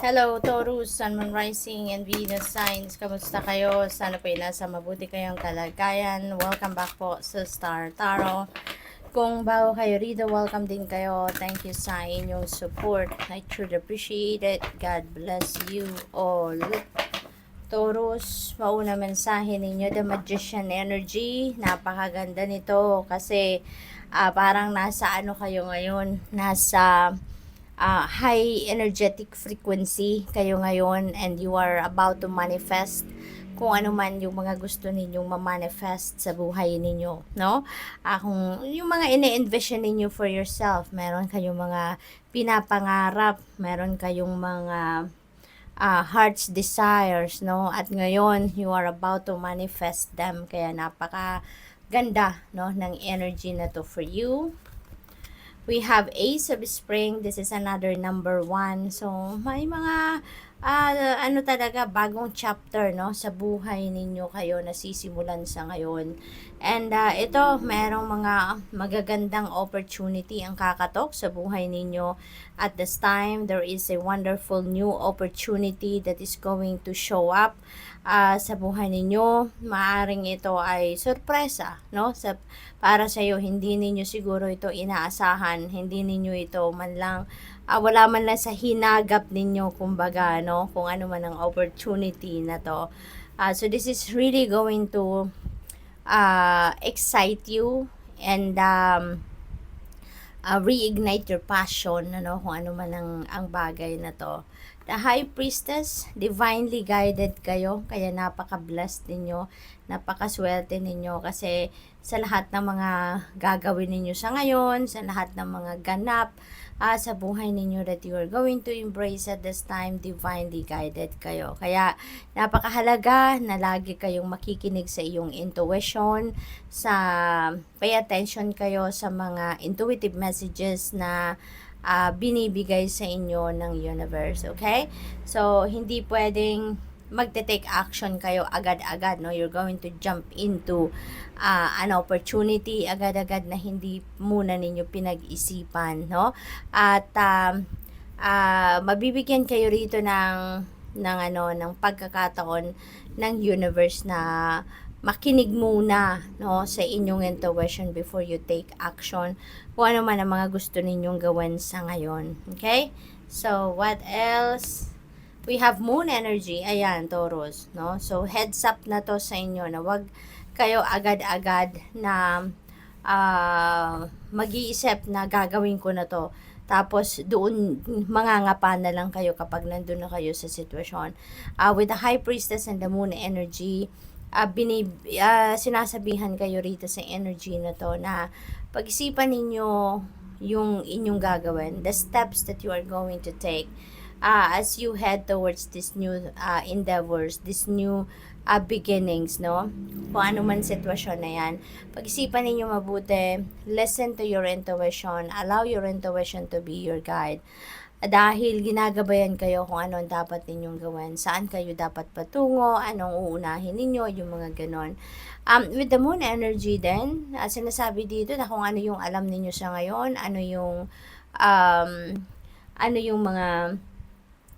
Hello, Taurus, Sun, Moon, Rising, and Venus signs. Kamusta kayo? Sana po nasa mabuti kayong kalagayan. Welcome back po sa Star Tarot. Kung bago kayo rito, welcome din kayo. Thank you sa inyong support. I truly appreciate it. God bless you all. Taurus, mauna mensahe ninyo, the Magician energy. Napakaganda nito kasi parang nasa ano kayo ngayon, nasa high energetic frequency kayo ngayon, and you are about to manifest kung ano man yung mga gusto ninyong ma-manifest sa buhay ninyo, no? Kung yung mga ine-envision ninyo for yourself, meron kayong mga pinapangarap, meron kayong mga heart's desires, no? At ngayon, you are about to manifest them. Kaya napaka ganda, no, ng energy na to for you. We have Ace of Spring. This is another number 1. So, may mga ano talaga, bagong chapter, no, sa buhay ninyo kayo nasisimulan sa ngayon. And ito, merong mga magagandang opportunity ang kakatok sa buhay ninyo. At this time, there is a wonderful new opportunity that is going to show up sa buhay ninyo. Maaring ito ay sorpresa, no? Para sa iyo, hindi ninyo siguro ito inaasahan, hindi ninyo ito man lang, wala man lang sa hinagap ninyo, kumbaga, no? Kung ano man ang opportunity na to. So this is really going to excite you and reignite your passion, ano, kung ano man ang bagay na to. The High Priestess, divinely guided kayo, kaya napaka-blessed ninyo, napakaswerte ninyo, kasi sa lahat ng mga gagawin ninyo sa ngayon, sa lahat ng mga ganap sa buhay ninyo that you are going to embrace at this time, divinely guided kayo. Kaya napakahalaga na lagi kayong makikinig sa iyong intuition, pay attention kayo sa mga intuitive messages na binibigay sa inyo ng universe, okay? So, hindi pwedeng magte-take action kayo agad-agad, no? You're going to jump into an opportunity agad-agad na hindi muna ninyo pinag-isipan, no? At mabibigyan kayo rito ng pagkakataon ng universe na makinig muna, no, sa inyong intuition before you take action kung ano man ang mga gusto ninyong gawin sa ngayon. Okay? So, what else? We have moon energy. Ayan, Taurus, no? So, heads up na to sa inyo na wag kayo agad-agad na mag-iisip na gagawin ko na to. Tapos, doon, mangangapa na lang kayo kapag nandun na kayo sa sitwasyon. With the High Priestess and the moon energy, sinasabihan kayo rito sa energy na to na pag-isipan ninyo yung inyong gagawin, the steps that you are going to take as you head towards this new endeavors, this new beginnings, no? Kung ano man sitwasyon na yan, pag-isipan ninyo mabuti, listen to your intuition, allow your intuition to be your guide. Dahil ginagabayan kayo kung ano ang dapat ninyong gawin, saan kayo dapat patungo, anong uunahin ninyo, yung mga ganon. With the moon energy din, sinasabi dito na kung ano yung alam ninyo sa ngayon, ano yung mga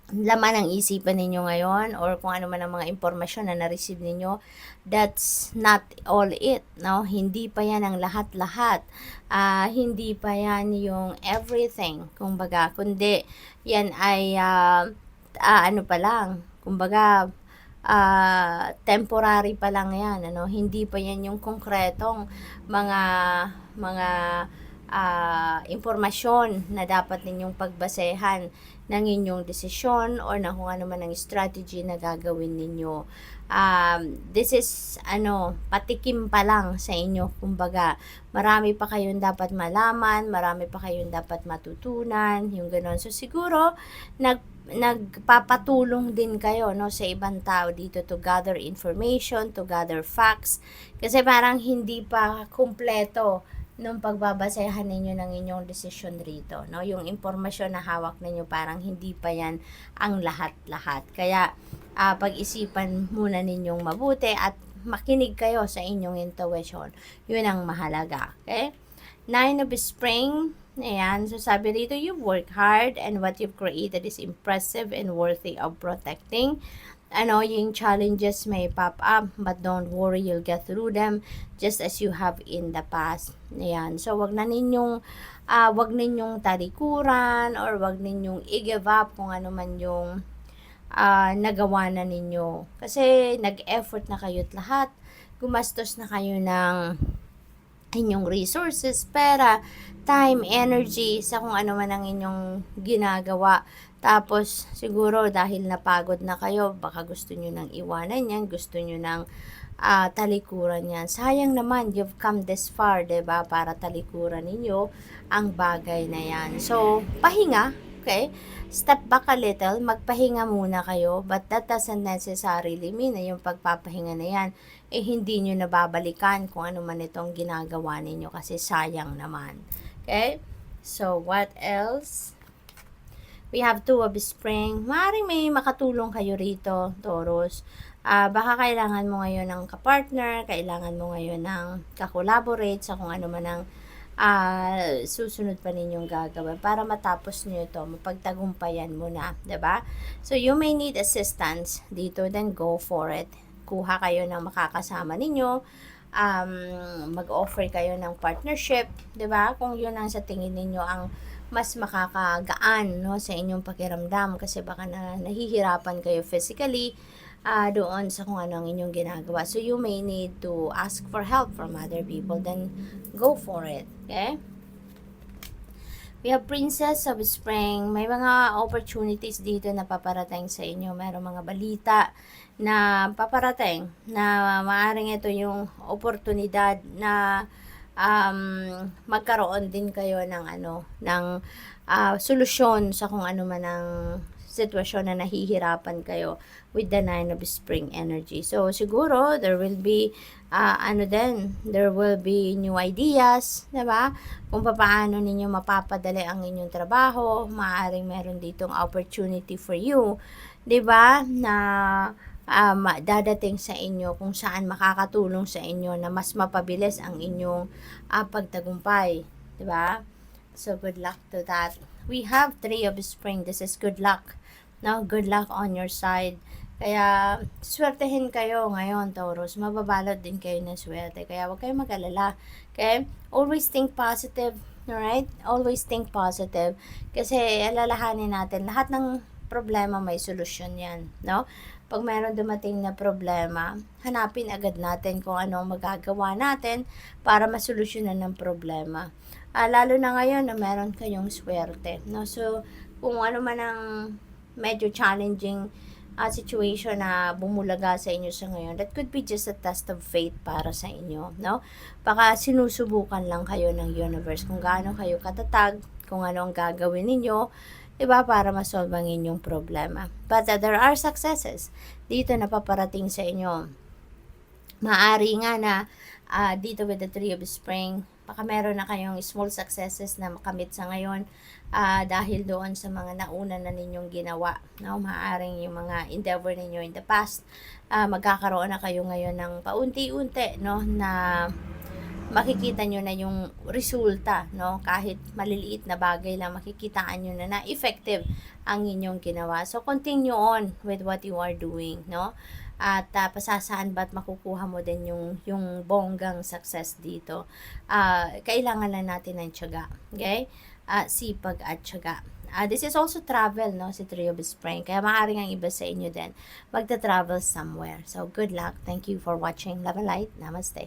laman ng isipan ninyo ngayon, or kung ano man ang mga impormasyon na na-receive ninyo, that's not all it, no? Hindi pa yan ang lahat-lahat. Hindi pa yan yung everything, kumbaga, kundi yan ay ano pa lang, kumbaga, temporary pa lang yan, ano? Hindi pa yan yung konkretong mga impormasyon na dapat ninyong pagbasehan ng inyong desisyon or na kung ano man ang strategy na gagawin ninyo. This is patikim pa lang sa inyo, kumbaga marami pa kayong dapat malaman, marami pa kayong dapat matutunan, yung gano'n. So siguro nagpapatulong din kayo, no, sa ibang tao dito to gather information, to gather facts, kasi parang hindi pa kumpleto nung pagbabasehan ninyo ng inyong desisyon rito, no? Yung impormasyon na hawak ninyo, parang hindi pa yan ang lahat-lahat. Kaya, pag-isipan muna ninyong mabuti at makinig kayo sa inyong intuition. Yun ang mahalaga, okay? Nine of Spring, Ayan. So, sabi rito, you've worked hard and what you've created is impressive and worthy of protecting. Annoying challenges may pop up, but don't worry, you'll get through them just as you have in the past. Ayan. So, wag ninyong talikuran or wag ninyong i-give up kung ano man yung nagawa na ninyo. Kasi nag-effort na kayo't lahat. Gumastos na kayo ng inyong resources, pera, time, energy sa kung ano man ang inyong ginagawa. Tapos, siguro dahil napagod na kayo, baka gusto nyo nang iwanan yan, gusto nyo nang talikuran yan. Sayang naman, you've come this far, 'di ba, para talikuran ninyo ang bagay na yan. So, pahinga, okay? Step back a little, magpahinga muna kayo, but that doesn't necessarily mean na yung pagpapahinga na yan, hindi nyo nababalikan kung ano man itong ginagawa ninyo kasi sayang naman. Okay? So, what else? We have Two of Spring. Maaaring may makatulong kayo rito, Taurus. Baka kailangan mo ngayon ng kapartner, kailangan mo ngayon ng kakolaborate sa kung ano man ang susunod pa ninyong gagawin para matapos niyo ito, mapagtagumpayan mo na, 'di ba? So, you may need assistance dito, then go for it. Kuha kayo ng makakasama ninyo, mag-offer kayo ng partnership, 'di ba? Kung 'yun ang sa tingin ninyo ang mas makakagaan, no, sa inyong pakiramdam kasi baka nahihirapan kayo physically doon sa kung ano ang inyong ginagawa. So, you may need to ask for help from other people, then go for it. Okay? We have Princess of Spring. May mga opportunities dito na paparating sa inyo. Mayroong mga balita na paparating na maaaring ito yung oportunidad na magkaroon din kayo ng solusyon sa kung ano man ang sitwasyon na nahihirapan kayo with the Nine of Spring energy. So, siguro, there will be, there will be new ideas, diba? Kung paano ninyo mapapadali ang inyong trabaho, maaaring meron ditong opportunity for you, diba? Na dadating sa inyo kung saan makakatulong sa inyo na mas mapabilis ang inyong pagtagumpay, diba? So, good luck to that. We have Three of Spring. This is good luck. No, good luck on your side. Kaya, swertehin kayo ngayon, Taurus. Mababalot din kayo ng swerte. Kaya, huwag kayong mag-alala. Okay? Always think positive. Alright? Always think positive. Kasi, alalahanin natin, lahat ng problema may solusyon yan. No? Pag mayroon dumating na problema, hanapin agad natin kung ano ang magagawa natin para masolusyonan ng problema. Lalo na ngayon na meron kayong swerte. No? So, kung ano man ang medyo challenging situation na bumulaga sa inyo sa ngayon, that could be just a test of faith para sa inyo, no? Baka sinusubukan lang kayo ng universe kung gaano kayo katatag, kung ano ang gagawin ninyo, diba, para masolve ang inyong problema. But there are successes dito na paparating sa inyo. Maari nga na dito with the Three of Spring, baka meron na kayong small successes na makamit sa ngayon dahil doon sa mga nauna na ninyong ginawa. No? Maaaring yung mga endeavor ninyo in the past, magkakaroon na kayo ngayon ng paunti-unti, no? Na makikita nyo na yung resulta, no? Kahit maliliit na bagay lang, makikitaan nyo na effective ang inyong ginawa. So, continue on with what you are doing, no? At pasasaan ba't makukuha mo din yung bonggang success dito. Kailangan lang natin ng tiyaga. Okay? Sipag at tiyaga. This is also travel, no? Si Three of Spring. Kaya maaaring ang iba sa inyo din magta-travel somewhere. So, good luck. Thank you for watching. Love and light. Namaste.